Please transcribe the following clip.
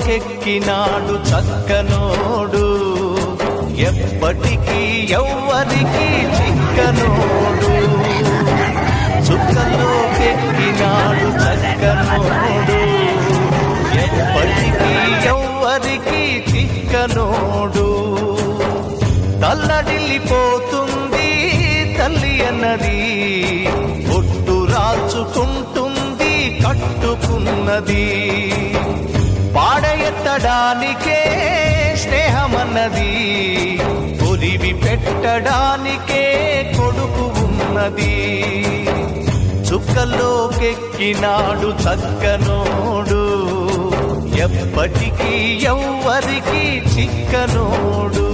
చుక్కల్లోకెక్కినాడు చక్కనోడు, ఎప్పటికీ ఎవ్వరికి చిక్కనోడు. చుక్కల్లోకెక్కినాడు చక్కనోడు, ఎప్పటికీ ఎవ్వరికి చిక్కనోడు. తల్లడిల్లిపోతుంది తల్లి అన్నది, ఒట్టు రాచుకుంటుంది కట్టుకున్నది. పాడెత్తడానికే స్నేహమన్నది, ఒలివి పెట్టడానికే కొడుకు ఉన్నది. చుక్కల్లోకెక్కినాడు చక్కనోడు, ఎప్పటికీ ఎవ్వరికి చిక్కనోడు.